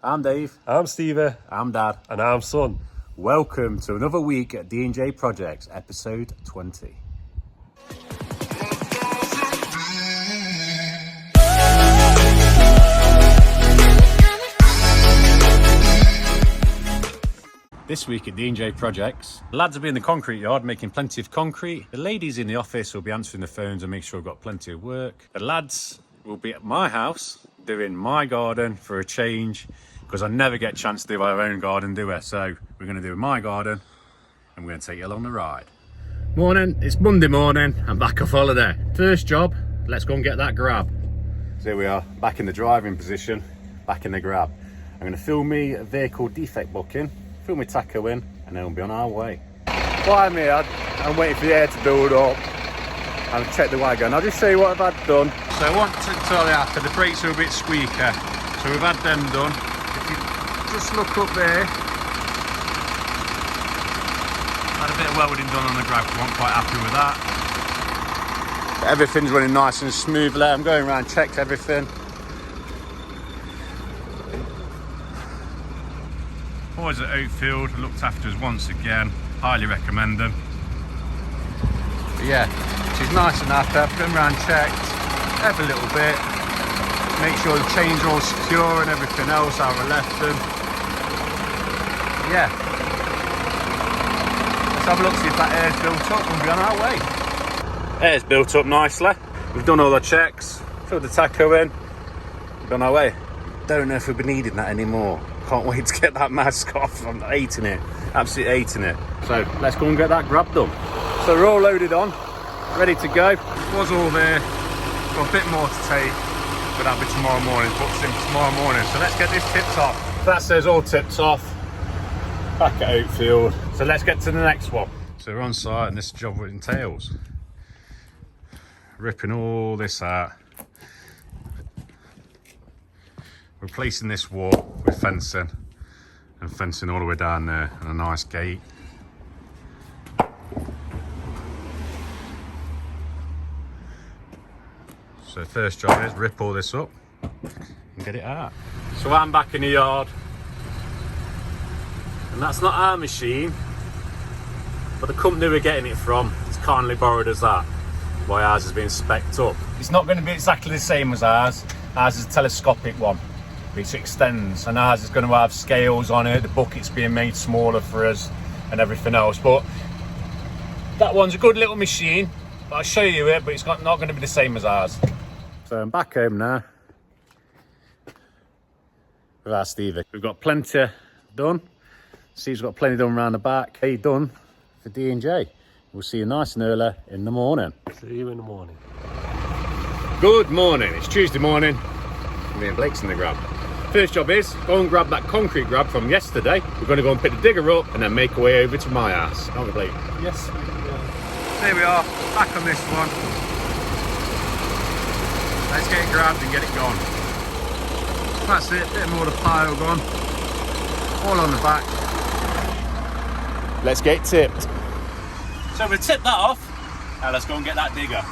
I'm Dave. I'm Stevie. I'm Dad. And I'm Son. Welcome to another week at D&J Projects, episode 20. This week at D&J Projects, the lads will be in the concrete yard making plenty of concrete. The ladies in the office will be answering the phones and make sure we've got plenty of work. The lads will be at my house doing my garden for a change, because I never get a chance to do our own garden, do I? So we're going to do my garden and we're going to take you along the ride. Morning, it's Monday morning. I'm back off holiday. First job, let's go and get that grab. So here we are, back in the driving position, back in the grab. I'm going to film me a vehicle defect booking, fill my taco in, and then we'll be on our way. While I'm here, I'm waiting for the air to build up and check the wagon. I'll just show you what I've had done. So I want to tell you after, the brakes are a bit squeaker, so we've had them done. If you just look up there, had a bit of welding done on the grab, I'm quite happy with that. Everything's running nice and smoothly. I'm going around, checked everything. Boys at Oakfield looked after us once again. Highly recommend them. But yeah, she's nice and happy. I've gone around, checked every little bit. Make sure the chains are all secure and everything else, how I left them. Yeah. Let's have a look, see if that air's built up and we'll be on our way. Air's built up nicely. We've done all the checks, filled the taco in, we're on our way. Don't know if we'll be needing that anymore. Can't wait to get that mask off. I'm hating it, absolutely hating it. So let's go and get that grab done. So we're all loaded on, ready to go. Was all there, got a bit more to take, but that'll be tomorrow morning, booked in for tomorrow morning. So let's get this tipped off. That says all tipped off, back at Oakfield. So let's get to the next one. So we're on site and this job entails ripping all this out, replacing this wall with fencing, and fencing all the way down there, and a nice gate. So first job is rip all this up and get it out. So I'm back in the yard, and that's not our machine, but the company we're getting it from has kindly borrowed us that, why ours has been spec'd up. It's not going to be exactly the same as ours. Ours is a telescopic one, which extends, and ours is going to have scales on it, the bucket's being made smaller for us and everything else. But that one's a good little machine. I'll show you it, but it's not going to be the same as ours. So I'm back home now with our Stevie. We've got plenty done. Steve's got plenty done around the back. Hey, done for D&J. We'll see you nice and early in the morning. See you in the morning. Good morning, it's Tuesday morning. Me and Blake's in the grab. First job is go and grab that concrete grab from yesterday. We're going to go and pick the digger up and then make our way over to my house. Aren't we, Blake? Yes. There we are, back on this one. Let's get it grabbed and get it gone. That's it, bit more of the pile gone. All on the back. Let's get it tipped. So we'll tip that off. Now let's go and get that digger.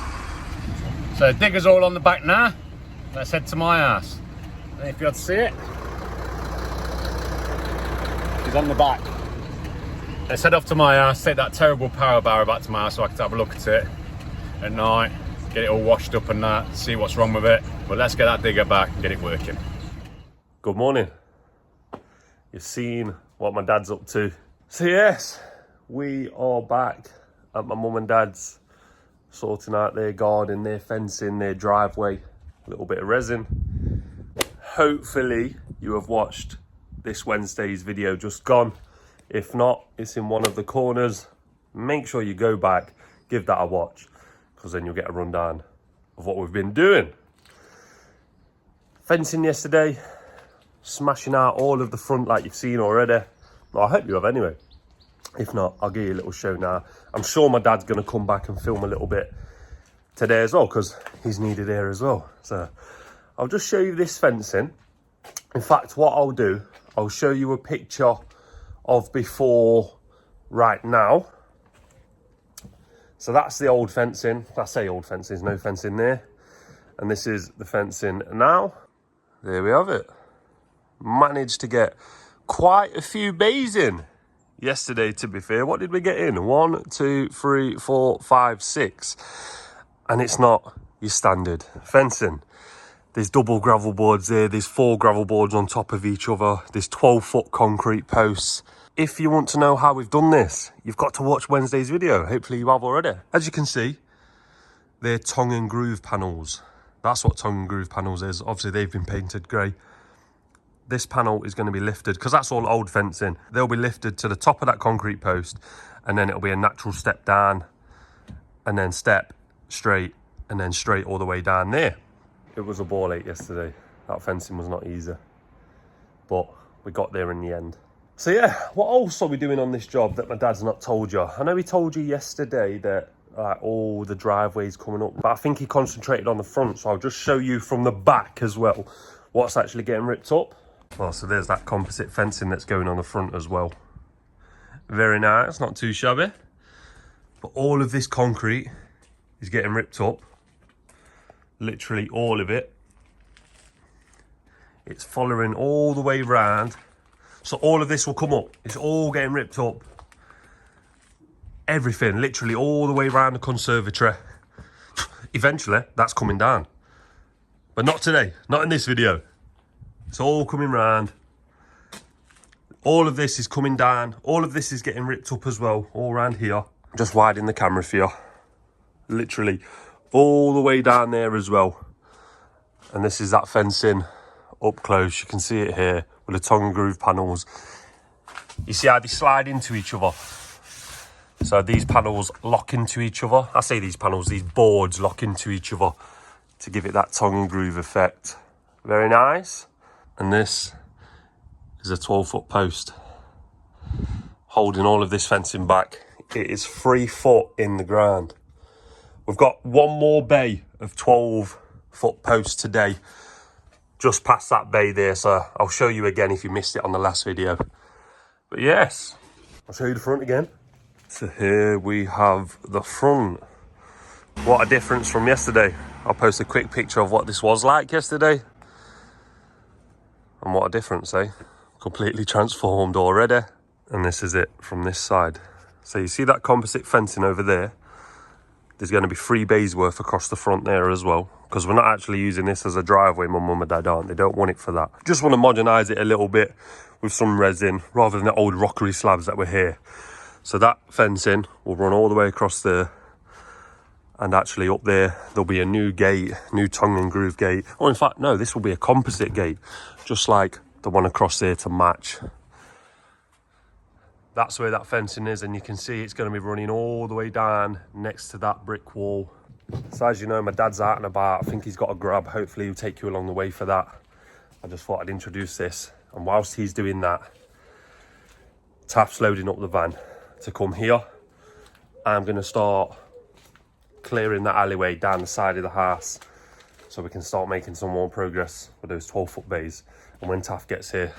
So the digger's all on the back now. Let's head to my house. If you had to see it, he's on the back. Let's head off to my house, take that terrible power barrow back to my house so I can have a look at it at night, get it all washed up and that, see what's wrong with it. But let's get that digger back and get it working. Good morning. You've seen what my dad's up to. So yes, we are back at my mum and dad's, sorting out their garden, their fencing, their driveway, a little bit of resin. Hopefully you have watched this Wednesday's video just gone. If not, it's in one of the corners. Make sure you go back, give that a watch, because then you'll get a rundown of what we've been doing. Fencing yesterday, smashing out all of the front like you've seen already. Well, I hope you have anyway. If not, I'll give you a little show now. I'm sure my dad's going to come back and film a little bit today as well, because he's needed here as well. So I'll just show you this fencing. In fact, what I'll do, I'll show you a picture of before right now. So that's the old fencing. I say old fencing, there's no fencing there. And this is the fencing now. There we have it. Managed to get quite a few bays in yesterday, to be fair. What did we get in? 1, 2, 3, 4, 5, 6. And it's not your standard fencing. There's double gravel boards there. There's 4 gravel boards on top of each other. There's 12-foot concrete posts. If you want to know how we've done this, you've got to watch Wednesday's video. Hopefully you have already. As you can see, they're tongue and groove panels. That's what tongue and groove panels is. Obviously, they've been painted grey. This panel is going to be lifted, because that's all old fencing. They'll be lifted to the top of that concrete post, and then it'll be a natural step down, and then step straight, and then straight all the way down there. It was a ball ache yesterday. That fencing was not easy, but we got there in the end. So yeah, what else are we doing on this job that my dad's not told you? I know he told you yesterday that all the driveways coming up, but I think he concentrated on the front, so I'll just show you from the back as well what's actually getting ripped up. Well, so there's that composite fencing that's going on the front as well. Very nice, not too shabby. But all of this concrete is getting ripped up. Literally all of it. It's following all the way round. So all of this will come up. It's all getting ripped up. Everything, literally all the way around the conservatory. Eventually, that's coming down. But not today, not in this video. It's all coming round. All of this is coming down. All of this is getting ripped up as well, all around here. Just widen the camera for you. Literally all the way down there as well. And this is that fencing up close. You can see it here with the tongue and groove panels. You see how they slide into each other? So these panels lock into each other. I say these panels, these boards lock into each other to give it that tongue and groove effect. Very nice. And this is a 12-foot post holding all of this fencing back. It is 3 foot in the ground. We've got one more bay of 12-foot posts today, just past that bay there, so I'll show you again if you missed it on the last video. But yes, I'll show you the front again. So here we have the front. What a difference from yesterday. I'll post a quick picture of what this was like yesterday. And what a difference, eh? Completely transformed already. And this is it from this side. So you see that composite fencing over there? There's going to be 3 bays worth across the front there as well, because we're not actually using this as a driveway. My mum and dad aren't. They don't want it for that. Just want to modernise it a little bit with some resin rather than the old rockery slabs that were here. So that fencing will run all the way across there, and actually up there there'll be a new gate, new tongue and groove gate. Oh, in fact, no, this will be a composite gate, just like the one across there to match. That's where that fencing is, and you can see it's going to be running all the way down next to that brick wall. So as you know, my dad's out and about. I think he's got a grab. Hopefully he'll take you along the way for that. I just thought I'd introduce this. And whilst he's doing that, Taff's loading up the van to come here. I'm going to start clearing that alleyway down the side of the house so we can start making some more progress with those 12-foot bays. And when Taff gets here,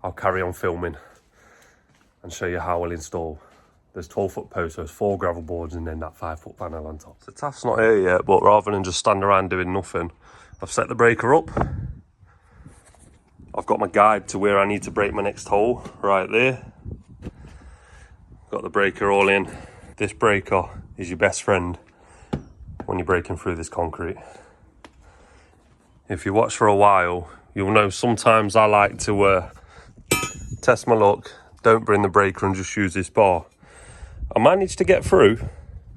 I'll carry on filming and show you how we'll install those 12-foot posts, those 4 gravel boards, and then that 5-foot panel on top. So Taff's not here yet, but rather than just stand around doing nothing, I've set the breaker up. I've got my guide to where I need to break my next hole, right there. Got the breaker all in. This breaker is your best friend when you're breaking through this concrete. If you watch for a while, you'll know sometimes I like to test my luck. Don't bring the breaker and just use this bar. I managed to get through,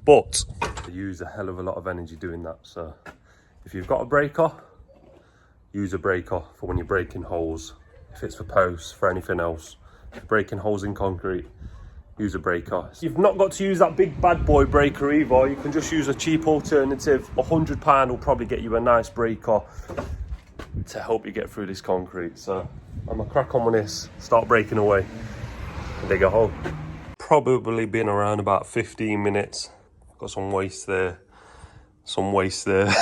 but I use a hell of a lot of energy doing that. So if you've got a breaker, use a breaker for when you're breaking holes. If it's for posts, for anything else. If you're breaking holes in concrete, use a breaker. You've not got to use that big bad boy breaker either. You can just use a cheap alternative. £100 will probably get you a nice breaker to help you get through this concrete. So I'm gonna crack on with this, start breaking away, and dig a hole. Probably been around about 15 minutes. Got some waste there, some waste there.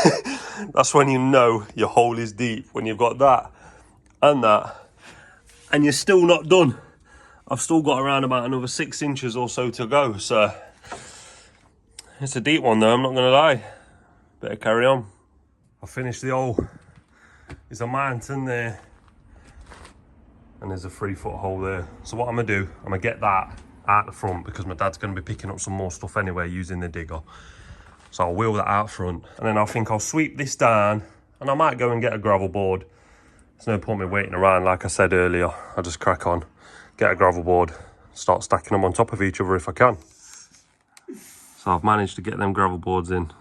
That's when you know your hole is deep, when you've got that, and you're still not done. I've still got around about another 6 inches or so to go, so it's a deep one though, I'm not gonna lie. Better carry on. I finished the hole. There's a mountain there. and there's a 3-foot hole there. So what I'm gonna do, I'm gonna get that out the front because my dad's gonna be picking up some more stuff anyway using the digger. So I'll wheel that out front, and then I think I'll sweep this down, and I might go and get a gravel board. There's no point me waiting around, like I said earlier. I'll just crack on, get a gravel board, start stacking them on top of each other if I can. So I've managed to get them gravel boards in,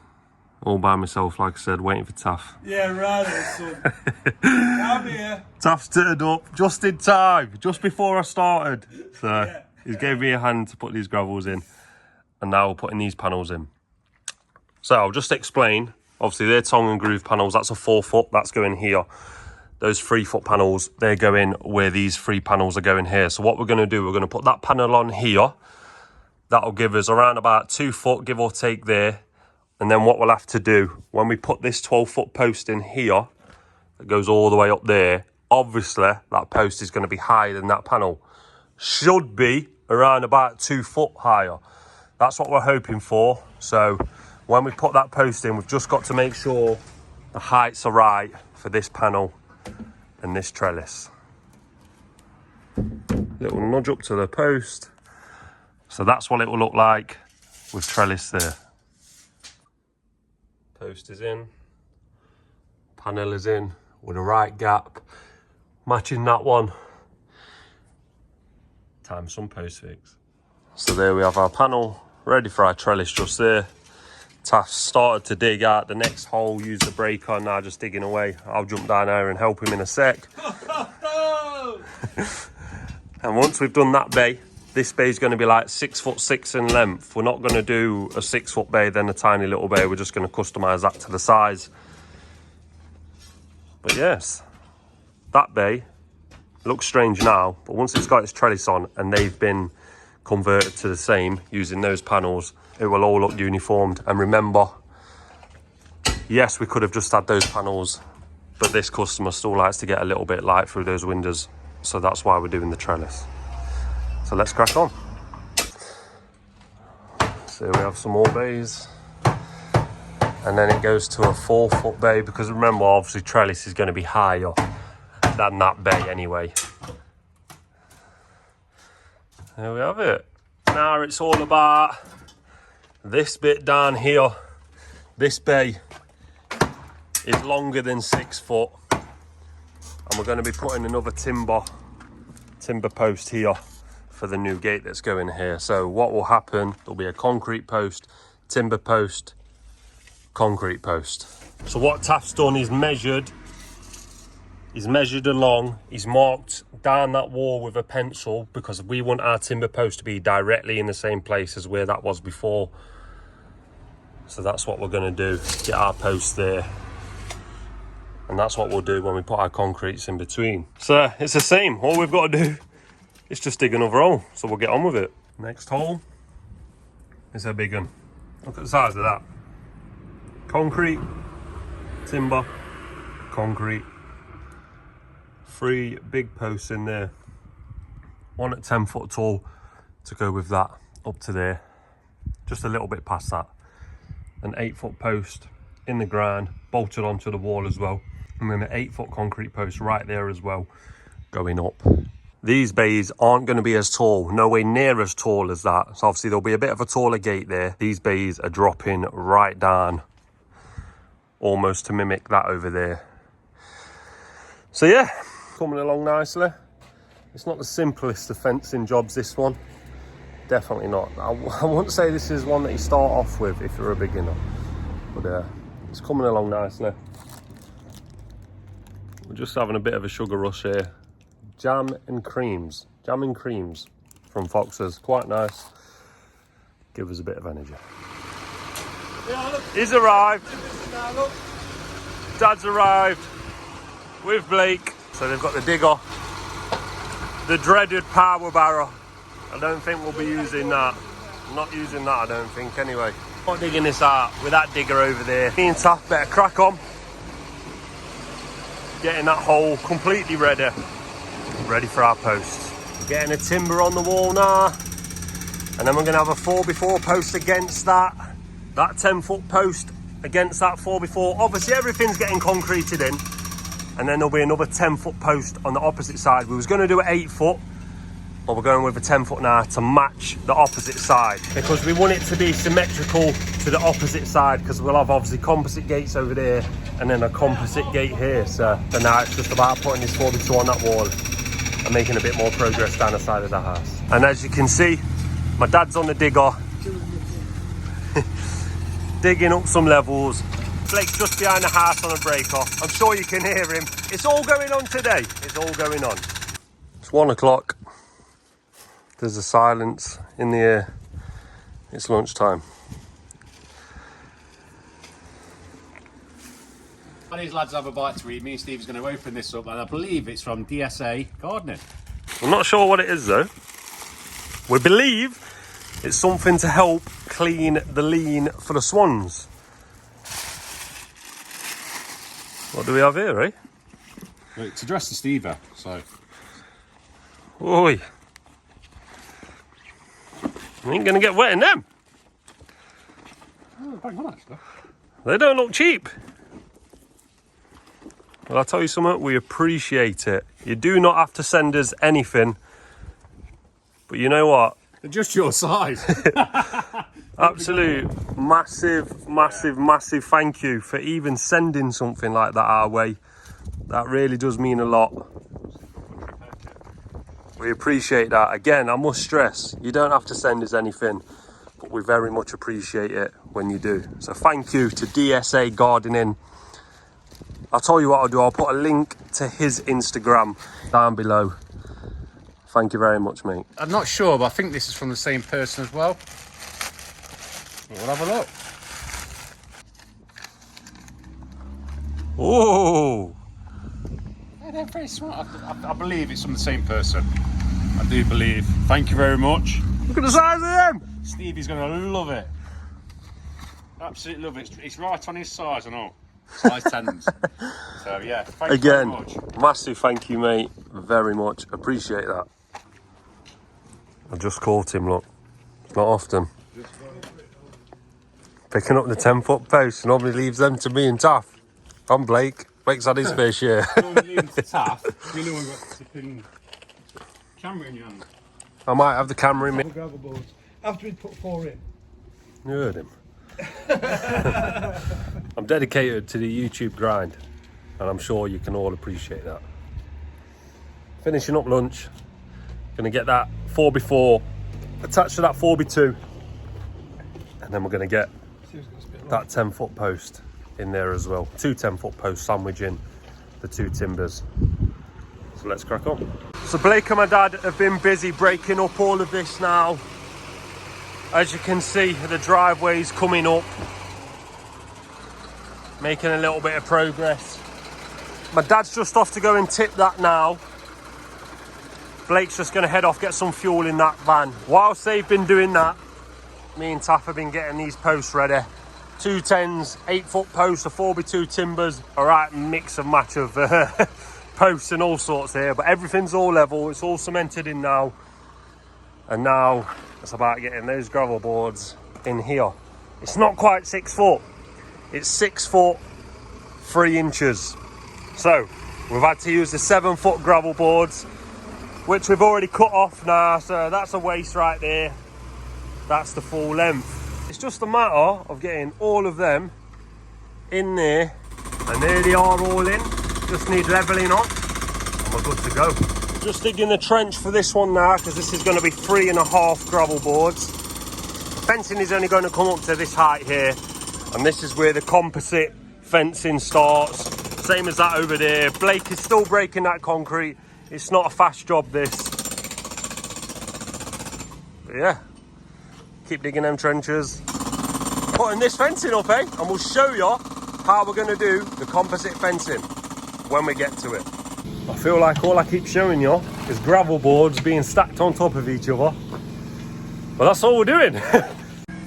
all by myself, like I said, waiting for Taff. Yeah, right, son. I'm here. Taff's turned up just in time, just before I started. So he's gave me a hand to put these gravels in, and now we're putting these panels in. So I'll just explain. Obviously, they're tongue and groove panels. That's a 4-foot. That's going here. Those 3-foot panels, they're going where these 3 panels are going here. So what we're going to do, we're going to put that panel on here. That'll give us around about 2 foot, give or take there. And then what we'll have to do, when we put this 12-foot post in here, that goes all the way up there, obviously that post is going to be higher than that panel. Should be around about 2 foot higher. That's what we're hoping for. So when we put that post in, we've just got to make sure the heights are right for this panel and this trellis. Little nudge up to the post. So that's what it will look like with trellis there. Post is in, panel is in with the right gap, matching that one. Time some post fix. So there we have our panel ready for our trellis just there. Taff started to dig out the next hole, use the brake on, now just digging away. I'll jump down there and help him in a sec. And once we've done that bay, this bay is going to be like 6'6" in length. We're not going to do a 6-foot bay, then a tiny little bay. We're just going to customise that to the size. But yes, that bay looks strange now, but once it's got its trellis on and they've been converted to the same using those panels, it will all look uniformed. And remember, yes, we could have just had those panels, but this customer still likes to get a little bit light through those windows. So that's why we're doing the trellis. So let's crack on. So we have some more bays. And then it goes to a 4-foot bay, because remember, obviously trellis is going to be higher than that bay anyway. There we have it. Now it's all about this bit down here. This bay is longer than 6 foot. And we're going to be putting another timber post here for the new gate that's going here. So what will happen, there'll be a concrete post, timber post, concrete post. So what Taff's done is measured along, he's marked down that wall with a pencil, because we want our timber post to be directly in the same place as where that was before. So that's what we're going to do, get our post there. And that's what we'll do when we put our concretes in between. So it's the same, all we've got to do is just dig another hole. So we'll get on with it. Next hole is a big one. Look at the size of that. Concrete, timber, concrete. 3 big posts in there. One at 10 foot tall to go with that up to there. Just a little bit past that. An 8-foot post in the ground, bolted onto the wall as well. And then an 8-foot concrete post right there as well, going up. These bays aren't going to be as tall, nowhere near as tall as that. So obviously there'll be a bit of a taller gate there. These bays are dropping right down, almost to mimic that over there. So yeah, coming along nicely. It's not the simplest of fencing jobs, this one. Definitely not. I wouldn't say this is one that you start off with if you're a beginner. But it's coming along nicely. We're just having a bit of a sugar rush here. Jam and creams from Fox's. Quite nice. Give us a bit of energy. He's arrived. Dad's arrived with Blake. So they've got the digger, the dreaded power barrow. I don't think we'll be using that. I'm not using that, I don't think, anyway. Not digging this out with that digger over there. Me and Taff better crack on. Getting that hole completely ready for our posts. Getting a timber on the wall now, and then we're going to have a 4x4 post against that 10-foot post against that 4x4. Obviously everything's getting concreted in, and then there'll be another 10-foot post on the opposite side. We was going to do an 8-foot, but we're going with a 10-foot now to match the opposite side, because we want it to be symmetrical to the opposite side, because we'll have obviously composite gates over there and then a composite gate here. So for now it's just about putting this 4x2 on that wall and making a bit more progress down the side of the house. And as you can see, my dad's on the digger digging up some levels. Blake's just behind the house on a breaker. I'm sure you can hear him. It's all going on today. It's all going on. It's 1 o'clock. There's a silence in the air. It's lunchtime. When these lads have a bite to eat, me and Steve's going to open this up, and I believe it's from DSA Gardening. I'm not sure what it is though. We believe it's something to help clean the lean for the swans. What do we have here, eh? Well, it's addressed to Steve, so... Oi. You ain't gonna get wet in them. Oh, bang on, actually. They don't look cheap. Well, I'll tell you something, we appreciate it. You do not have to send us anything. But you know what? They're just your size. Absolute massive thank you for even sending something like that our way. That really does mean a lot. We appreciate that. Again, I must stress, you don't have to send us anything, but we very much appreciate it when you do. So thank you to DSA Gardening. I'll tell you what I'll do, I'll put a link to his Instagram down below. Thank you very much, mate. I'm not sure, but I think this is from the same person as well. We'll have a look. Oh! Yeah, they're very smart. I believe it's from the same person. I do believe. Thank you very much. Look at the size of them! Stevie's going to love it. Absolutely love it. It's right on his size and all. Size 10s. So yeah, thank you very much. Massive thank you, mate. Very much. Appreciate that. I just caught him, look. It's not often. Picking up the 10-foot post, normally leaves them to me and Taff. I'm Blake. Blake's had his fair share. Taff, you know I've got flipping camera in your hand. I might have the camera in me. Gravel boards. After we put 4 in. You heard him. I'm dedicated to the YouTube grind, and I'm sure you can all appreciate that. Finishing up lunch. Gonna get that 4x4 attached to that 4x2, and then we're gonna get that 10-foot post in there as well. 2 10-foot posts sandwiching the 2 timbers. So let's crack on. So Blake and my dad have been busy breaking up all of this now. As you can see, the driveway's coming up, making a little bit of progress. My dad's just off to go and tip that now. Blake's just going to head off, get some fuel in that van. Whilst they've been doing that, me and Taff have been getting these posts ready. 2 10s, 8-foot posts, a 4x2 timbers. All right, mix and match of posts and all sorts here, but everything's all level. It's all cemented in now. And now it's about getting those gravel boards in here. It's not quite 6 foot. It's 6 foot 3 inches. So we've had to use the 7-foot gravel boards, which we've already cut off now. So that's a waste right there. That's the full length. It's just a matter of getting all of them in there, and there they are all in. Just need leveling on and we're good to go. Just digging the trench for this one now, because this is going to be 3.5 gravel boards. The fencing is only going to come up to this height here, and this is where the composite fencing starts. Same as that over there. Blake is still breaking that concrete. It's not a fast job, this. But yeah, keep digging them trenches, putting this fencing up, eh? And we'll show you how we're going to do the composite fencing when we get to it. I feel like all I keep showing you is gravel boards being stacked on top of each other. But that's all we're doing.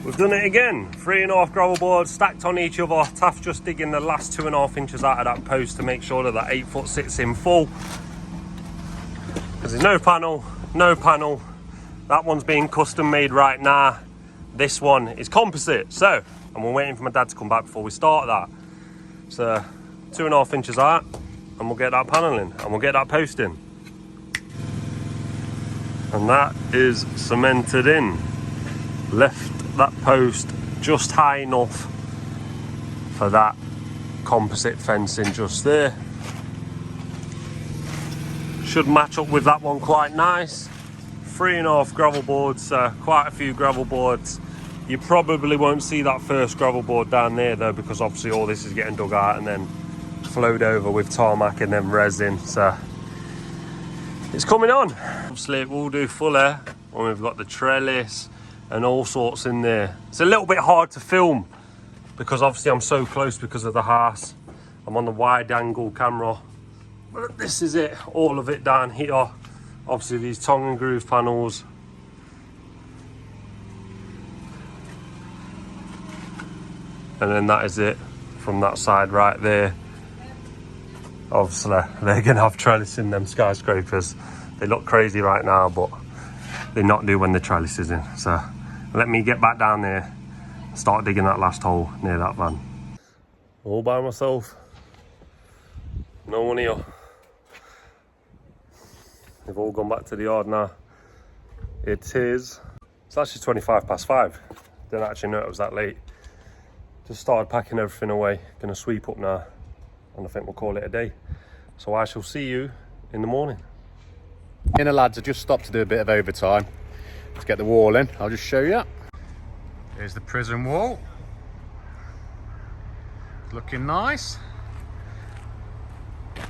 We've done it again. 3.5 gravel boards stacked on each other. Taff's just digging the last 2.5 inches out of that post to make sure that that 8 foot sits in full. Because there's no panel. That one's being custom made right now. This one is composite. So, and we're waiting for my dad to come back before we start that. So 2.5 inches out. and we'll get that paneling and we'll get that post in. And that is cemented in. Left that post just high enough for that composite fencing just there. Should match up with that one quite nice. 3.5 gravel boards, quite a few gravel boards. You probably won't see that first gravel board down there though, because obviously all this is getting dug out and then flowed over with tarmac and then resin, so it's coming on. Obviously it will do fuller when we've got the trellis and all sorts in there. It's a little bit hard to film because obviously I'm so close because of the house. I'm on the wide angle camera, but this is it, all of it down here. Obviously these tongue and groove panels. And then that is it from that side right there. Obviously they're gonna have trellis in them skyscrapers. They look crazy right now, but they not do when the trellis is in. So let me get back down there, start digging that last hole near that van. All by myself, no one here. They've all gone back to the yard now. It's actually 5:25. Didn't actually know it was that late. Just started packing everything away. Gonna sweep up now, and I think we'll call it a day. So I shall see you in the morning. Me and the lads have just stopped to do a bit of overtime. Let's get the wall in. I'll just show you. Here's the prison wall. Looking nice.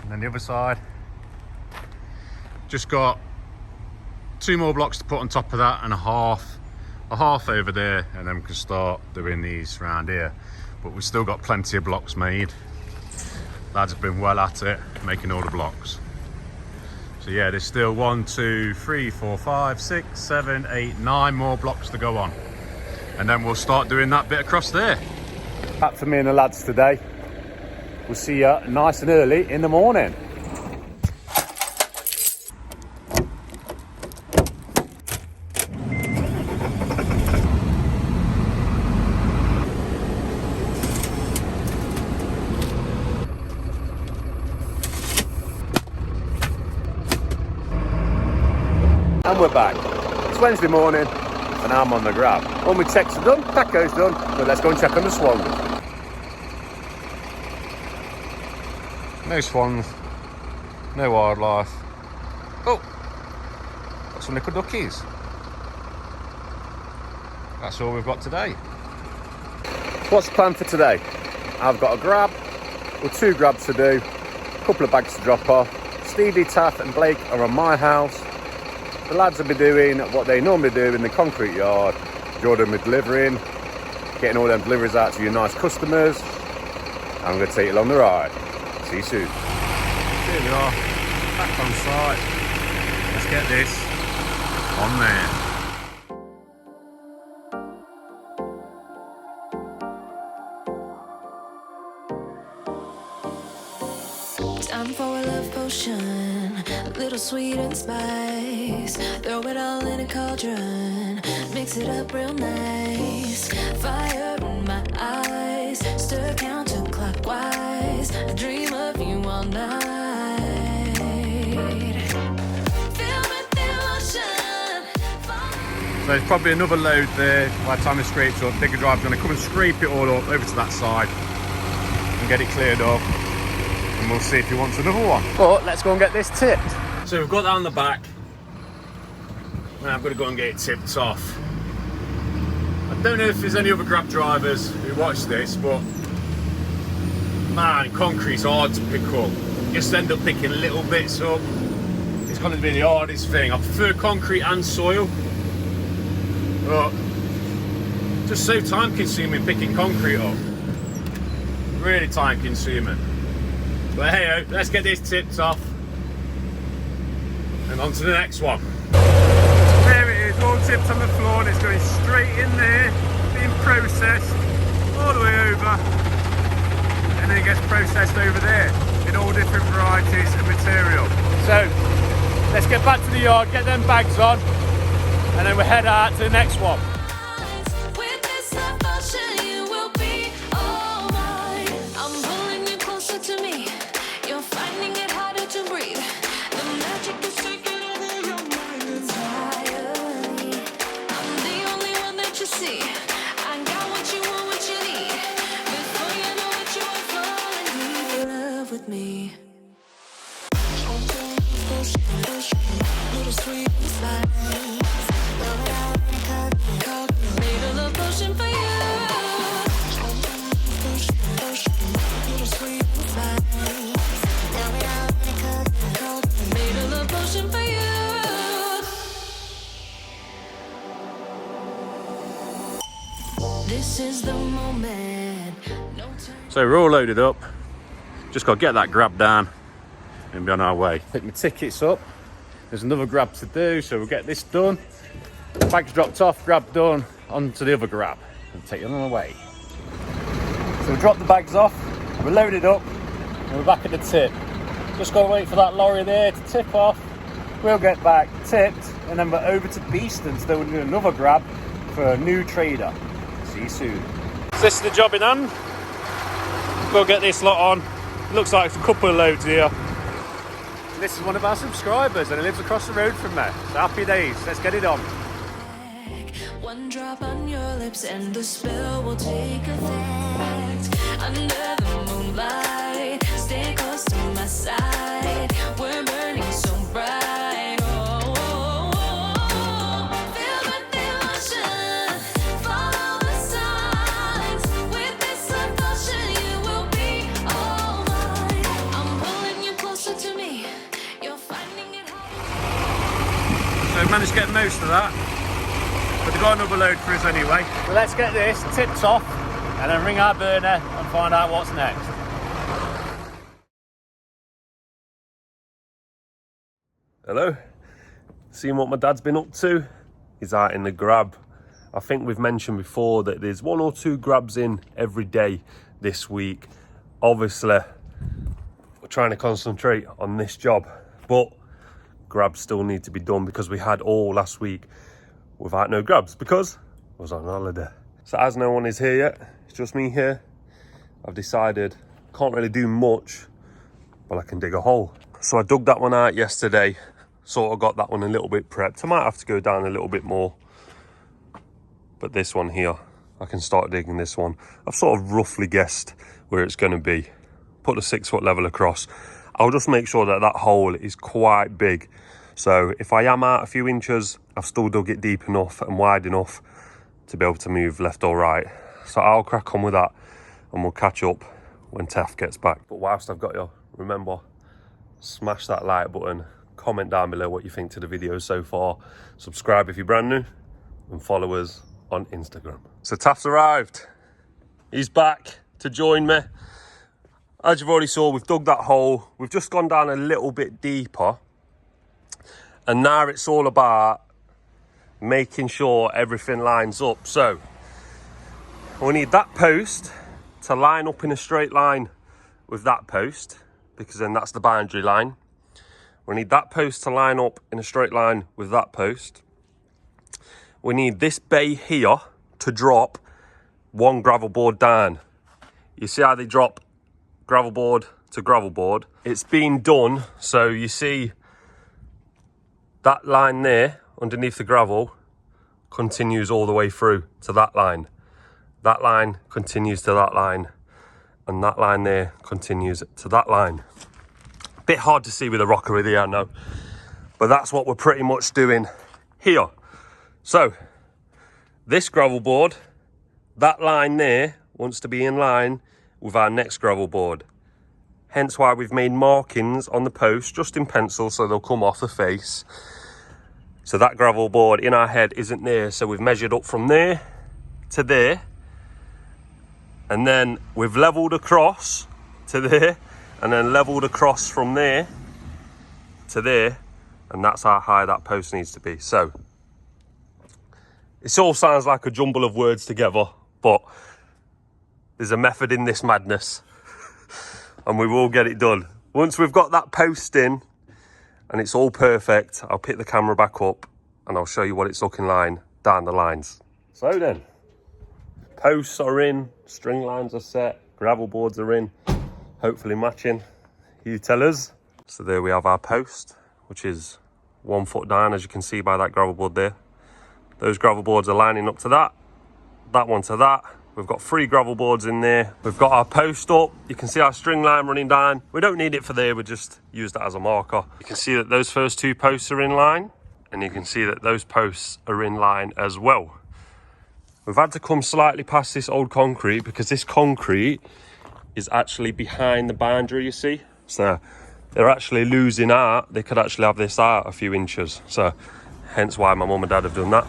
And then the other side. Just got 2 more blocks to put on top of that and a half over there, and then we can start doing these around here. But we've still got plenty of blocks made. Lads have been well at it, making all the blocks. So yeah, there's still 1, 2, 3, 4, 5, 6, 7, 8, 9 more blocks to go on. And then we'll start doing that bit across there. That's for me and the lads today. We'll see you nice and early in the morning. And we're back. It's Wednesday morning and I'm on the grab. All my checks are done, taco's done, but let's go and check on the swans. No swans, no wildlife. Oh, got some little duckies. That's all we've got today. What's the plan for today? I've got a grab, or 2 grabs to do, a couple of bags to drop off. Stevie, Taff and Blake are on my house. The lads will be doing what they normally do in the concrete yard. Jordan will be delivering, getting all them deliveries out to your nice customers. I'm going to take you along the ride. See you soon. Here we are, back on site. Let's get this on there. Time for a love potion, a little sweet and spice. Throw it all in a cauldron, mix it up real nice. Fire in my eyes, stir counterclockwise. I dream of you all night. Feel with the ocean. So there's probably another load there. By the time it scrapes up, digger drive's going to come and scrape it all up over to that side and get it cleared up. And we'll see if he wants another one. But let's go and get this tipped. So we've got that on the back. Now I've got to go and get it tipped off. I don't know if there's any other grab drivers who watch this, but man, concrete's hard to pick up. You just end up picking little bits up. It's going to be the hardest thing. I prefer concrete and soil, but just so time consuming picking concrete up. Really time consuming. But hey, let's get this tipped off and on to the next one. There it is, all tipped on the floor, and it's going straight in there, being processed all the way over, and then it gets processed over there in all different varieties of material. So let's get back to the yard, get them bags on, and then we'll head out to the next one. With this emotion, you will be all mine. I'm pulling you closer to me. You're finding logic is taking over your mind entirely. I'm the only one that you see. I got what you want, what you need. Before you know it, you are falling deep in love with me. Little sweet spice. Made a love potion for you. Little sweet spice. Made a love potion for you. This is the moment. No time. So we're all loaded up. Just got to get that grab down and be on our way. Pick my tickets up. There's another grab to do, so we'll get this done. Bags dropped off, grab done, onto the other grab and take them on the way. So we dropped the bags off, we're loaded up, and we're back at the tip. Just got to wait for that lorry there to tip off. We'll get back, tipped, and then we're over to Beeston's. Then we'll do another grab for a new trader. See you soon. So this is the job in hand. Go get this lot on. It looks like it's a couple of loads here. This is one of our subscribers and he lives across the road from me. So happy days, let's get it on. One drop on your lips and the spell will take effect. Under the moonlight, stay close to my side. We're burning so bright. Oh, oh, oh. Feel the devotion, follow the signs. With this devotion, you will be all mine. I'm pulling you closer to me. You're finding it hard. So we managed to get most of that. But they've got another load for us anyway. So let's get this tipped off and then ring our burner and find out what's next. Hello. Seeing what my dad's been up to? He's out in the grab. I think we've mentioned before that there's 1 or 2 grabs in every day this week. Obviously, we're trying to concentrate on this job, but grabs still need to be done because we had all last week without no grabs because I was on holiday. So as no one is here yet, it's just me here, I've decided can't really do much, but I can dig a hole. So I dug that one out yesterday, sort of got that one a little bit prepped. I might have to go down a little bit more, but this one here, I can start digging this one. I've sort of roughly guessed where it's going to be. Put the 6 foot level across. I'll just make sure that that hole is quite big. So if I am out a few inches, I've still dug it deep enough and wide enough to be able to move left or right. So I'll crack on with that and we'll catch up when Tef gets back. But whilst I've got you, remember, smash that like button, comment down below what you think to the video so far, subscribe if you're brand new, and follow us on Instagram. So Tef's arrived. He's back to join me. As you've already saw, we've dug that hole. We've just gone down a little bit deeper. And now it's all about making sure everything lines up. So we need that post to line up in a straight line with that post, because then that's the boundary line. We need that post to line up in a straight line with that post. We need this bay here to drop 1 gravel board down. You see how they drop gravel board to gravel board? It's been done, so you see that line there underneath the gravel continues all the way through to that line. That line continues to that line, and that line there continues to that line. Bit hard to see with a rocker with here, I know, but that's what we're pretty much doing here. So this gravel board, that line there wants to be in line with our next gravel board. Hence why we've made markings on the post just in pencil so they'll come off the face. So that gravel board in our head isn't there, so we've measured up from there to there, and then we've leveled across to there, and then leveled across from there to there, and that's how high that post needs to be. So it all sounds like a jumble of words together, but there's a method in this madness and we will get it done. Once we've got that post in and it's all perfect, I'll pick the camera back up and I'll show you what it's looking like down the lines. So then, posts are in, string lines are set, gravel boards are in, hopefully matching. You tell us. So there we have our post which is 1 foot down, as you can see by that gravel board there. Those gravel boards are lining up to that one to that. We've got 3 gravel boards in there. We've got our post up. You can see our string line running down. We don't need it for there, we just use that as a marker. You can see that those first 2 posts are in line, and you can see that those posts are in line as well. We've had to come slightly past this old concrete because this concrete is actually behind the boundary, you see. So they're actually losing out. They could actually have this out a few inches. So hence why my mum and dad have done that.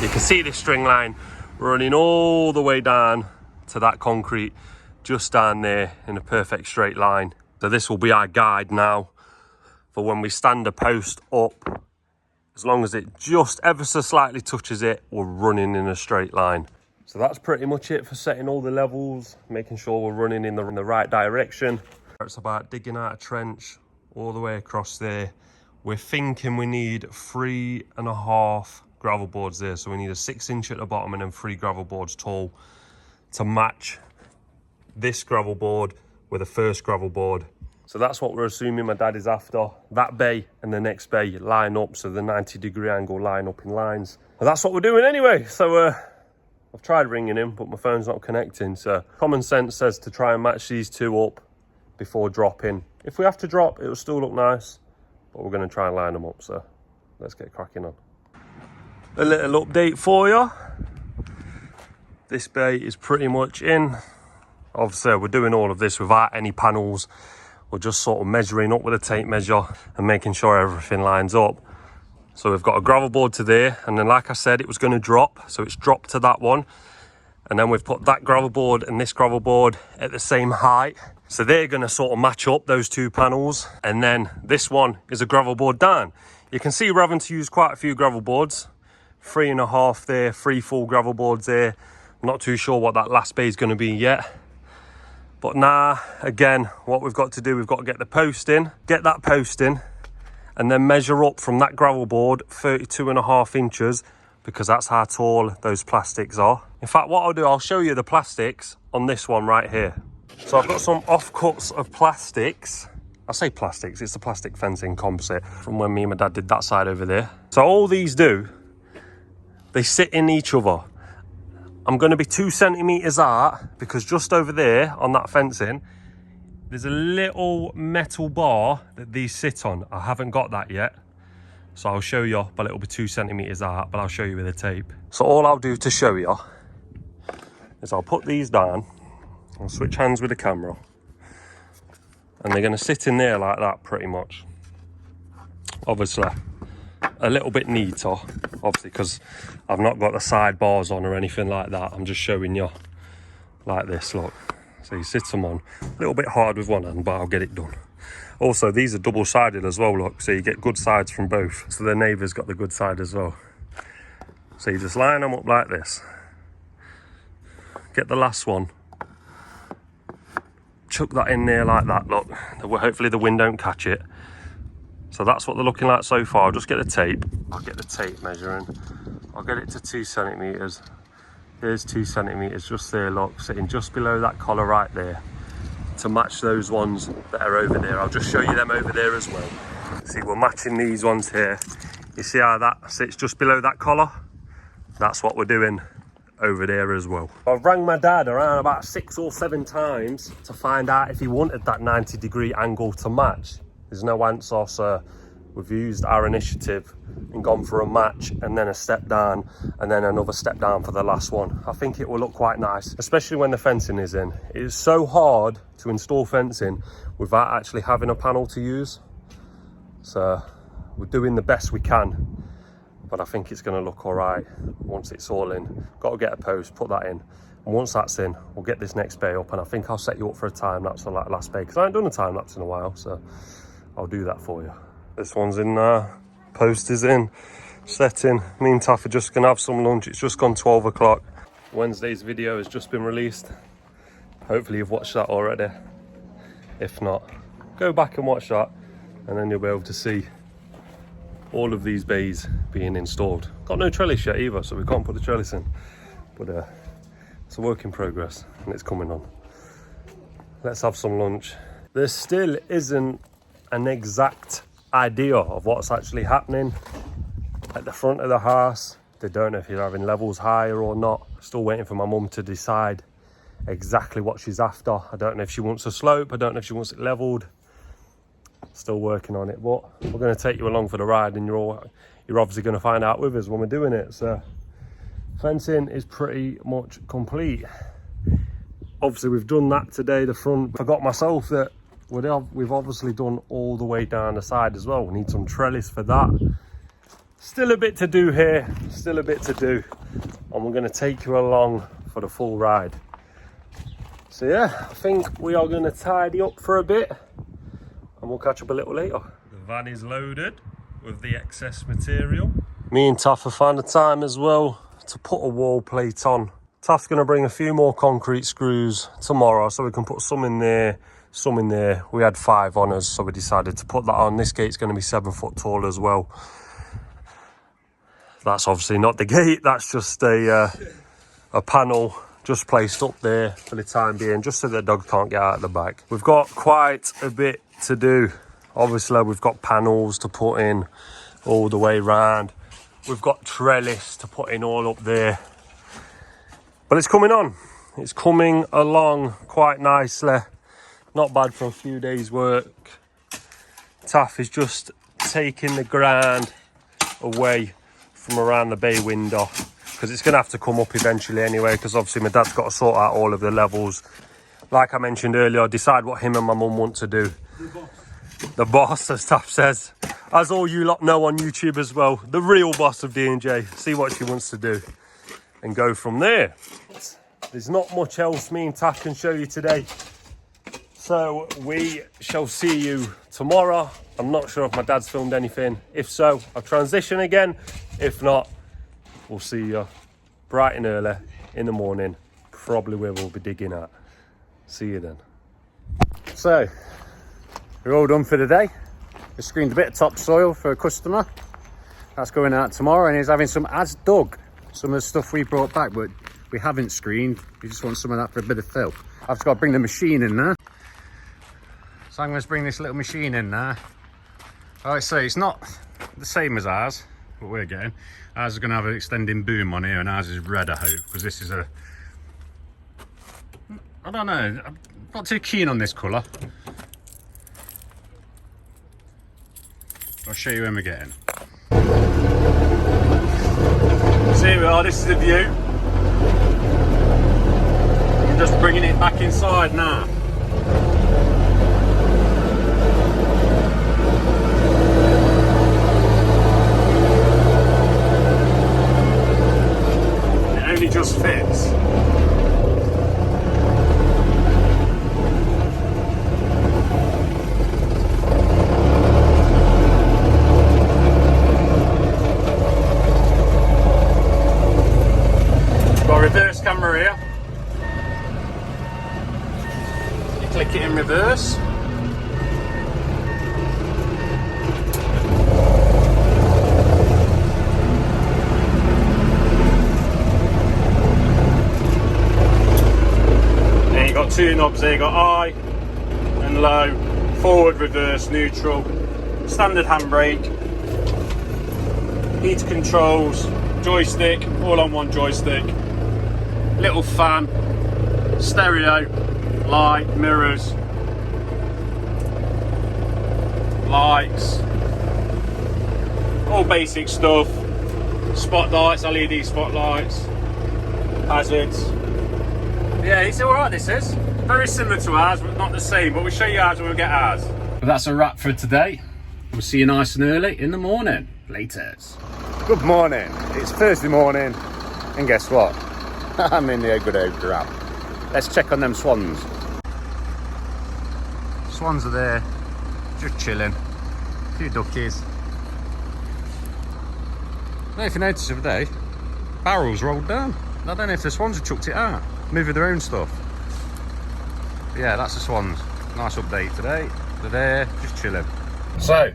You can see this string line running all the way down to that concrete, just down there in a perfect straight line. So this will be our guide now for when we stand a post up. As long as it just ever so slightly touches it, we're running in a straight line. So that's pretty much it for setting all the levels, making sure we're running in the right direction. It's about digging out a trench all the way across there. We're thinking we need 3.5 gravel boards there. So we need a 6-inch at the bottom and then 3 gravel boards tall to match this gravel board with the first gravel board. So that's what we're assuming my dad is after. That bay and the next bay line up, so the 90-degree angle line up in lines. And that's what we're doing anyway. So I've tried ringing him, but my phone's not connecting. So common sense says to try and match these 2 up before dropping. If we have to drop, it'll still look nice, but we're going to try and line them up. So let's get cracking on. A little update for you. This bay is pretty much in. Obviously, we're doing all of this without any panels. We're just sort of measuring up with a tape measure and making sure everything lines up. So we've got a gravel board to there, and then like I said, it was going to drop, so it's dropped to that one. And then we've put that gravel board and this gravel board at the same height. So they're going to sort of match up, those 2 panels. And then this one is a gravel board down. You can see we're having to use quite a few gravel boards. 3.5 there, 3 full gravel boards there. I'm not too sure what that last bay is going to be yet. But now, again, what we've got to do, we've got to get the post in, get that post in, and then measure up from that gravel board 32.5 inches, because that's how tall those plastics are. In fact, what I'll do, I'll show you the plastics on this one right here. So I've got some offcuts of plastics. I say plastics, it's the plastic fencing composite from when me and my dad did that side over there. So all these do, they sit in each other. I'm going to be 2 centimetres out, because just over there on that fencing, there's a little metal bar that these sit on. I haven't got that yet, so I'll show you, but it'll be 2 centimetres out, but I'll show you with the tape. So all I'll do to show you is I'll put these down, I'll switch hands with the camera, and they're going to sit in there like that pretty much. Obviously a little bit neater, obviously, because I've not got the side bars on or anything like that. I'm just showing you like this, look. So you sit them on. A little bit hard with one hand, but I'll get it done. Also, these are double-sided as well, look. So you get good sides from both. So the neighbour's got the good side as well. So you just line them up like this. Get the last one. Chuck that in there like that, look. Hopefully the wind don't catch it. So that's what they're looking like so far. I'll just get the tape. I'll get the tape measuring. I'll get it to 2 centimetres. Here's 2 centimetres just there, look, sitting just below that collar right there to match those ones that are over there. I'll just show you them over there as well. See, we're matching these ones here. You see how that sits just below that collar? That's what we're doing over there as well. I've rang my dad around about 6 or 7 times to find out if he wanted that 90-degree angle to match. There's no answer, so we've used our initiative and gone for a match, and then a step down, and then another step down for the last one. I think it will look quite nice, especially when the fencing is in. It is so hard to install fencing without actually having a panel to use. So we're doing the best we can, but I think it's going to look all right once it's all in. Got to get a post, put that in. And once that's in, we'll get this next bay up, and I think I'll set you up for a time lapse on that last bay, because I haven't done a time lapse in a while, so I'll do that for you. This one's in now, post is in, setting. Me and Taff are just gonna have some lunch. It's just gone 12 o'clock. Wednesday's video has just been released. Hopefully you've watched that already. If not, go back and watch that, and then you'll be able to see all of these bays being installed. Got no trellis yet either, so we can't put the trellis in. But it's a work in progress, and it's coming on. Let's have some lunch. There still isn't an exact idea of what's actually happening at the front of the house. They don't know if you're having levels higher or not. Still waiting for my mum to decide exactly what she's after. I don't know if she wants a slope. I don't know if she wants it leveled. Still working on it, but we're going to take you along for the ride, and you're obviously going to find out with us when we're doing it. So fencing is pretty much complete. Obviously we've done that today, the front. Forgot myself that we've obviously done all the way down the side as well. We need some trellis for that. Still a bit to do here, still a bit to do, and we're going to take you along for the full ride. So yeah, I think we are going to tidy up for a bit, and we'll catch up a little later. The van is loaded with the excess material. Me and Taff have found a time as well to put a wall plate on. Taff's going to bring a few more concrete screws tomorrow, so we can put some in there, some in there. We had 5 on us, so we decided to put that on. This gate's going to be 7 foot tall as well. That's obviously not the gate, that's just a panel just placed up there for the time being, just so the dog can't get out of the back. We've got quite a bit to do. Obviously we've got panels to put in all the way round. We've got trellis to put in all up there. But it's coming on. It's coming along quite nicely. Not bad for a few days work. Taff is just taking the ground away from around the bay window, because it's going to have to come up eventually anyway, because obviously my dad's got to sort out all of the levels. Like I mentioned earlier, decide what him and my mum want to do. The boss, as Taff says, as all you lot know on YouTube as well, the real boss of D&J. See what she wants to do and go from there. There's not much else me and Taff can show you today, so we shall see you tomorrow. I'm not sure if my dad's filmed anything. If so, I'll transition again. If not, we'll see you bright and early in the morning, probably where we'll be digging at. See you then. So, we're all done for the day. We screened a bit of topsoil for a customer. That's going out tomorrow, and he's having some ads dug. Some of the stuff we brought back, but we haven't screened. We just want some of that for a bit of fill. I've just got to bring the machine in now. So I'm going to bring this little machine in now. Alright, so it's not the same as ours, what we're getting. Ours is going to have an extending boom on here, and ours is red, I hope, because this is a... I don't know, I'm not too keen on this colour. I'll show you when we're getting. So here we are, this is the view. I'm just bringing it back inside now. It just fits. Got a reverse camera here. You click it in reverse. Got 2 knobs there, you got high and low, forward, reverse, neutral, standard handbrake, heat controls, joystick, all on one joystick, little fan, stereo, light, mirrors, lights, all basic stuff, spotlights, LED spotlights, hazards. Yeah, it's alright, this is. Very similar to ours, but not the same. But we'll show you ours when we get ours. But that's a wrap for today. We'll see you nice and early in the morning. Laters. Good morning. It's Thursday morning. And guess what? I'm in the good old grab. Let's check on them swans. Swans are there, just chilling. A few duckies. I don't know if you noticed the other day, barrels rolled down. I don't know if the swans have chucked it out. Moving their own stuff. But yeah, that's the swans. Nice update today. They're there, just chilling. So,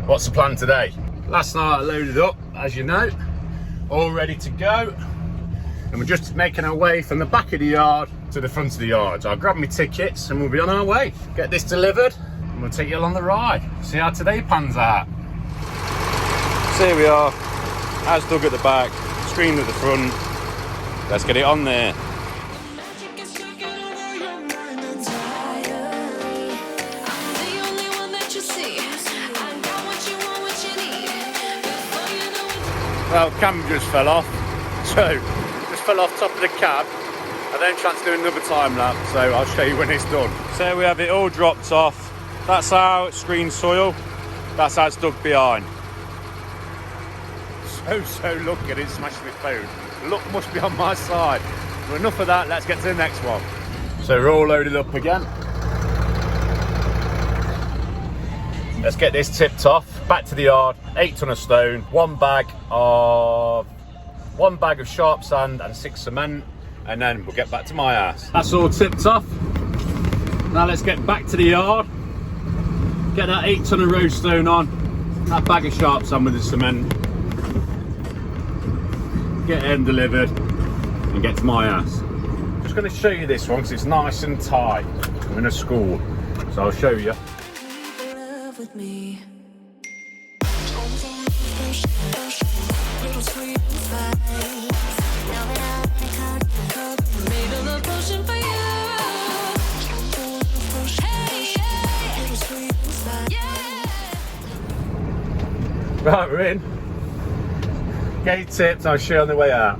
what's the plan today? Last night I loaded up, as you know, all ready to go. And we're just making our way from the back of the yard to the front of the yard. So I'll grab my tickets and we'll be on our way. Get this delivered and we'll take you along the ride, see how today pans out. So here we are, house dug at the back, screen at the front. Let's get it on there. Well, camera just fell off, so just fell off top of the cab. I then tried to do another time lapse, so I'll show you when it's done. So we have it all dropped off. That's how it's screened soil. That's how it's dug behind. So lucky I didn't smash my phone. Luck must be on my side. But enough of that, let's get to the next one. So we're all loaded up again. Let's get this tipped off. Back to the yard, 8 ton of stone, one bag of sharp sand and 6 cement, and then we'll get back to my house. That's all tipped off. Now let's get back to the yard. Get that 8 ton of road stone on, that bag of sharp sand with the cement. Get them delivered and get to my house. I'm just going to show you this one because it's nice and tight. I'm in a school, so I'll show you. Right, we're in. Gate tips, I'll show you on the way out.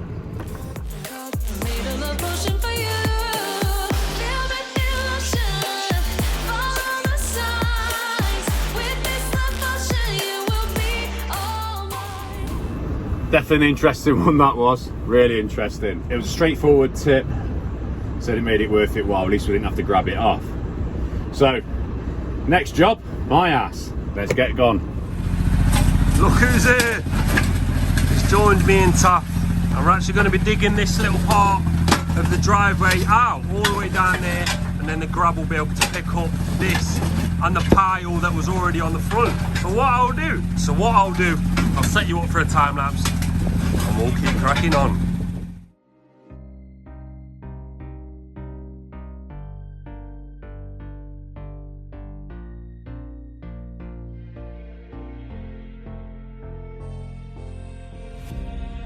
Definitely an interesting one that was, really interesting. It was a straightforward tip, so it made it worth it while, at least we didn't have to grab it off. So, next job, my ass. Let's get gone. Look who's here! He's joined me in Taff. And we're actually going to be digging this little part of the driveway out, all the way down there, and then the grab will be able to pick up this and the pile that was already on the front. So what I'll do, I'll set you up for a time lapse, and we'll keep cracking on.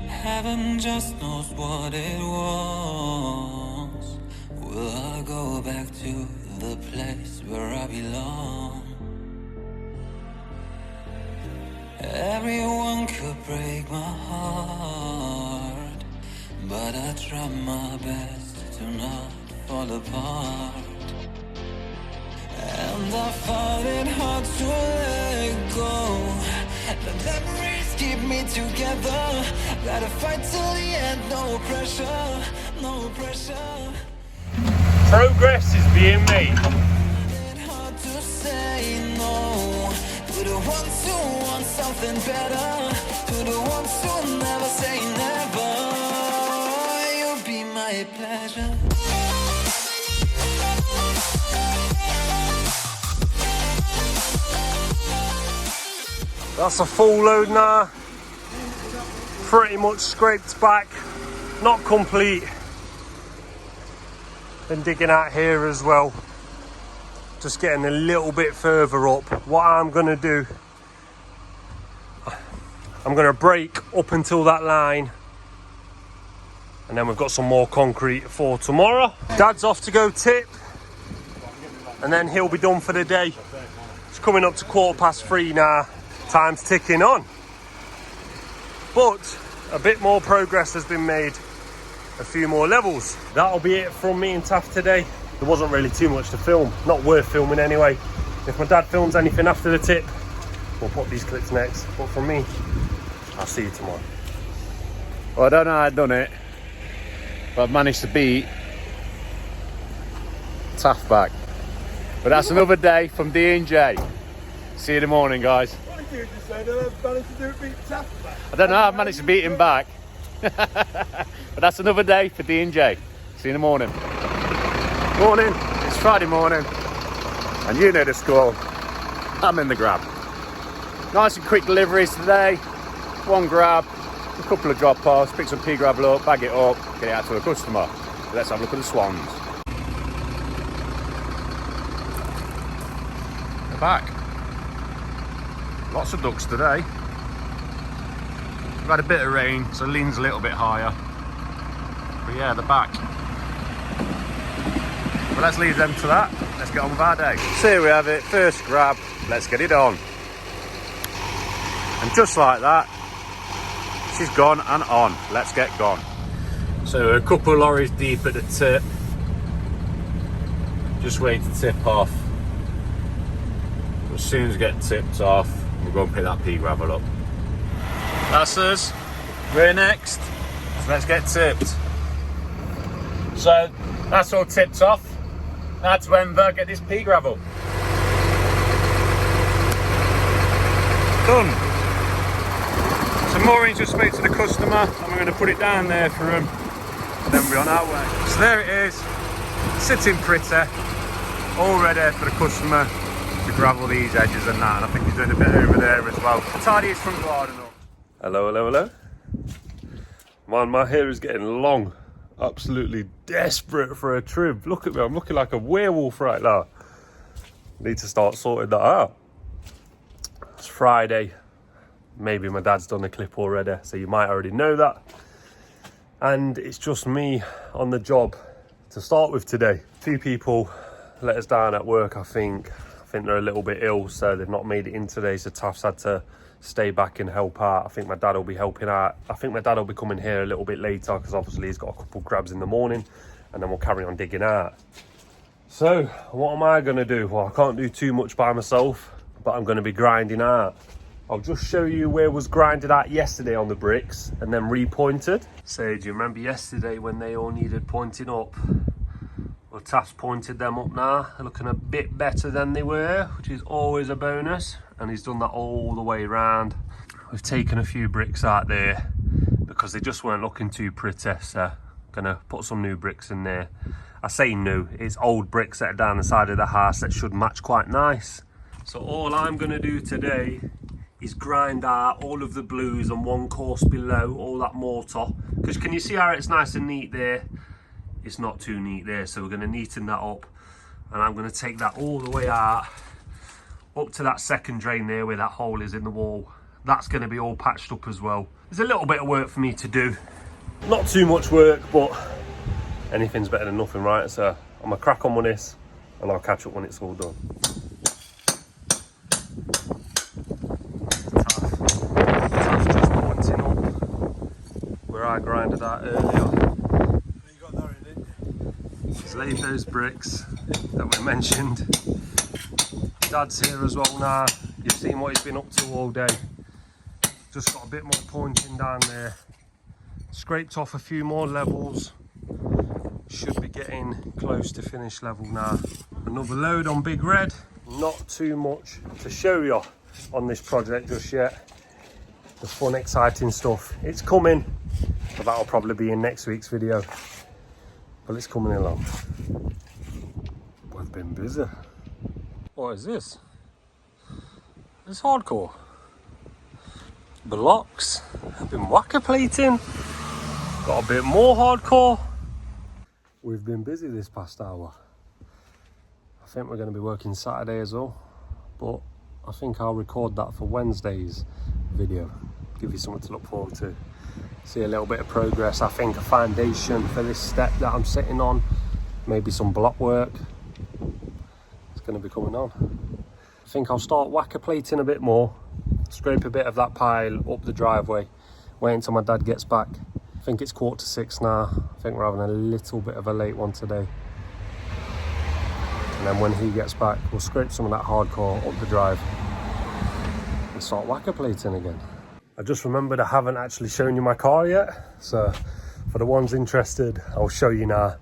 Heaven just knows what it wants. Will I go back to the place where I belong? Everyone could break my heart, but I try my best to not fall apart. And I find it hard to let go. The memories keep me together. Gotta fight till the end, no pressure, no pressure. Progress is being made. It's hard to say no to the ones who want something better, to the ones who never say never. You'll be my pleasure. That's a full load now. Pretty much scraped back, not complete. Been digging out here as well. Just getting a little bit further up. What I'm gonna do, I'm gonna break up until that line, and then we've got some more concrete for tomorrow. Dad's off to go tip, and then he'll be done for the day. It's coming up to 3:15 now. Time's ticking on. But a bit more progress has been made. A few more levels. That'll be it from me and Taff today. There wasn't really too much to film. Not worth filming anyway. If my dad films anything after the tip, we'll put these clips next. But from me, I'll see you tomorrow. Well, I don't know how I've done it, but I've managed to beat Taff back. But that's another day from D&J. See you in the morning, guys. You just said I've managed to do it, beat Taff back. I don't know how I've managed to beat him back. But that's another day for D&J. See you in the morning. Morning, it's Friday morning. And you know the score. I'm in the grab. Nice and quick deliveries today. One grab, a couple of drop offs, pick some pea gravel up, bag it up, get it out to a customer. Let's have a look at the swans. the back. Lots of ducks today. We've had a bit of rain, so it leans a little bit higher. But yeah, the back. But let's leave them to that. Let's get on with our day. So here we have it, first grab. Let's get it on. And just like that, she's gone and on. Let's get gone. So a couple of lorries deep at the tip. Just waiting to tip off. As soon as we get tipped off, we'll go and pick that pea gravel up. That's us. We're next. So let's get tipped. So that's all tipped off. That's when we get this pea gravel. Done. So moorings just spoke to the customer and we're going to put it down there for him. And then we're on our way. So there it is. Sitting pretty. All ready for the customer to gravel these edges and that. And I think he's doing a bit over there as well. Tidy his front garden up. Hello, hello, hello. Man, my hair is getting long. Absolutely desperate for a trim. Look at me, I'm looking like a werewolf right now. Need to start sorting that out. It's Friday. Maybe my dad's done a clip already, so you might already know that. And it's just me on the job to start with today. A few people let us down at work, I think. They're a little bit ill, so they've not made it in today, so Taff's had to stay back and help out. I think my dad will be helping out. I think my dad will be coming here a little bit later because obviously he's got a couple grabs in the morning and then we'll carry on digging out. So what am I going to do? Well, I can't do too much by myself, but I'm going to be grinding out. I'll just show you where was grinded out yesterday on the bricks and then repointed. So do you remember yesterday when they all needed pointing up? Well, Taff's pointed them up now. They're looking a bit better than they were, which is always a bonus. And he's done that all the way around. We've taken a few bricks out there because they just weren't looking too pretty. So gonna put some new bricks in there. I say new, it's old bricks that are down the side of the house that should match quite nice. So all I'm gonna do today is grind out all of the blues on one course below, all that mortar. Because can you see how it's nice and neat there? It's not too neat there, so we're going to neaten that up. And I'm going to take that all the way out, up to that second drain there where that hole is in the wall. That's going to be all patched up as well. There's a little bit of work for me to do. Not too much work, but anything's better than nothing, right? So I'm going to crack on with this, and I'll catch up when it's all done. Taff's just pointing up where I grinded out earlier. He's laid those bricks that we mentioned. Dad's here as well now. You've seen what he's been up to all day. Just got a bit more pointing down there. Scraped off a few more levels. Should be getting close to finish level now. Another load on Big Red. Not too much to show you on this project just yet. The fun, exciting stuff. It's coming, but that'll probably be in next week's video. But it's coming along. We've been busy. What is this? It's hardcore. Blocks. I've been whacker plating. Got a bit more hardcore. We've been busy this past hour. I think we're going to be working Saturday as well. But I think I'll record that for Wednesday's video. Give you something to look forward to. See a little bit of progress. I think a foundation for this step that I'm sitting on, maybe some block work. It's going to be coming on. I think I'll start whacker plating a bit more, scrape a bit of that pile up the driveway, wait until my dad gets back. I think it's 5:45 now. I think we're having a little bit of a late one today. And then when he gets back, we'll scrape some of that hardcore up the drive and start whacker plating again. I just remembered I haven't actually shown you my car yet, so for the ones interested, I'll show you now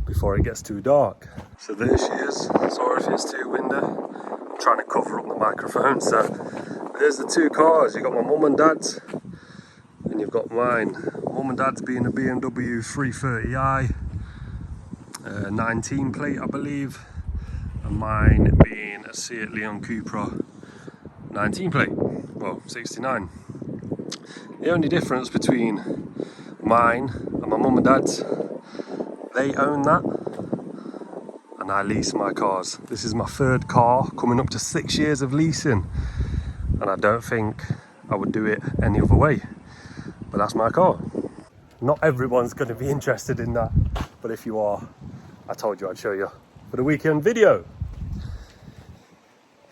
before it gets too dark. So there she is. Sorry if it's too windy. I'm trying to cover up the microphone. So there's the two cars. You've got my mum and dad's, and you've got mine. Mum and dad's being a BMW 330i, 19 plate I believe, and mine being a Seat Leon Cupra 19 plate, well 69. The only difference between mine and my mum and dad's, they own that and and I lease my cars. This is my third car, coming up to 6 years of leasing, and I don't think I would do it any other way, but that's my car. Not everyone's going to be interested in that, but if you are, I told you I'd show you for the weekend video.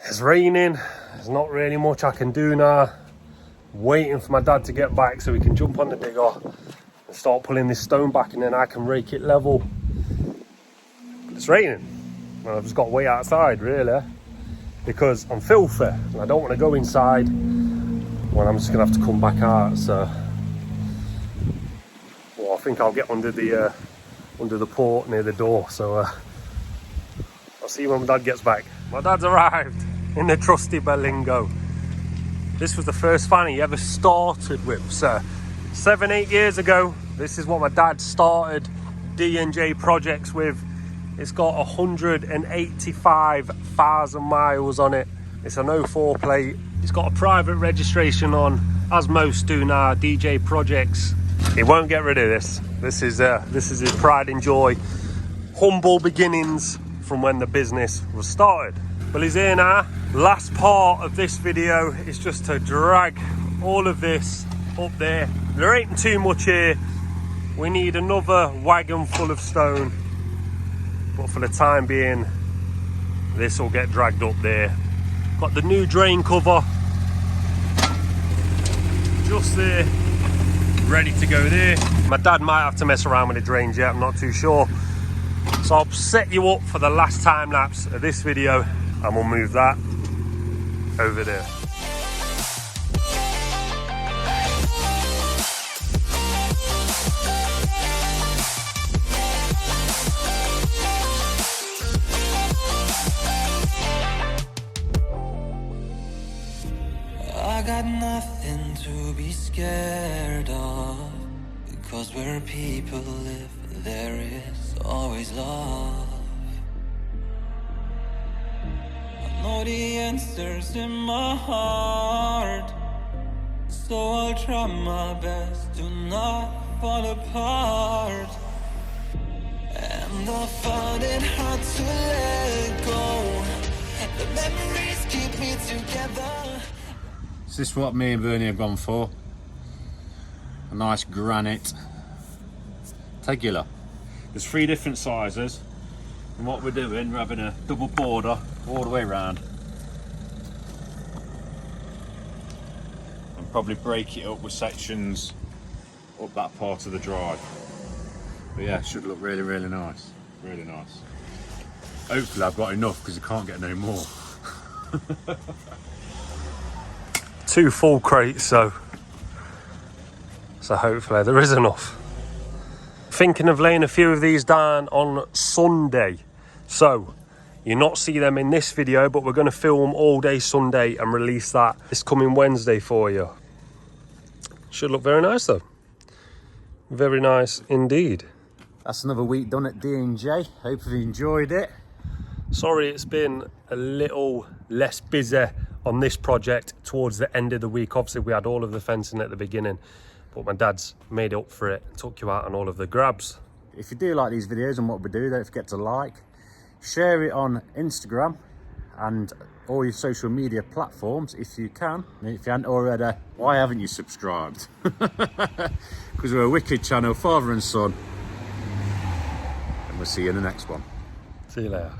It's raining, there's not really much I can do now. Waiting for my dad to get back so we can jump on the digger and start pulling this stone back, and then I can rake it level. But it's raining, and I've just got to wait outside really, because I'm filthy and I don't want to go inside when I'm just going to have to come back out. So well, I think I'll get under the port near the door, so I'll see you when my dad gets back. My dad's arrived in the trusty Berlingo. This was the first fan he ever started with. So 7-8 years ago, this is what my dad started D&J Projects with. It's got 185,000 miles on it. It's an 04 plate. It's got a private registration on, as most do now, DJ Projects. He won't get rid of this. This is his pride and joy. Humble beginnings from when the business was started. Well, he's here now. Last part of this video is just to drag all of this up there. There ain't too much here. We need another wagon full of stone, but for the time being, this will get dragged up there. Got the new drain cover just there, ready to go there. My dad might have to mess around with the drains yet, I'm not too sure. So I'll set you up for the last time lapse of this video, and we'll move that over there. I got nothing to be scared of, because where people live, there is always love. I know the answers in my heart, so I'll try my best to not fall apart. And I find it hard to let go. The memories keep me together. Is this what me and Bernie have gone for? A nice granite tegular. There's 3 different sizes, and what we're doing, we're having a double border all the way around, and probably break it up with sections up that part of the drive. But yeah, it should look really, really nice. Really nice. Hopefully I've got enough, because I can't get no more. 2 full crates, so hopefully there is enough. Thinking of laying a few of these down on Sunday, so you'll not see them in this video, but we're going to film all day Sunday and release that this coming Wednesday for you. Should look very nice though, very nice indeed. That's another week done at D&J. Hope you enjoyed it. Sorry it's been a little less busy on this project towards the end of the week. Obviously we had all of the fencing at the beginning, but my dad's made up for it and took you out on all of the grabs. If you do like these videos and what we do, don't forget to like, share it on Instagram and all your social media platforms if you can. And if you haven't already, why haven't you subscribed? Because we're a wicked channel, father and son. And we'll see you in the next one. See you later.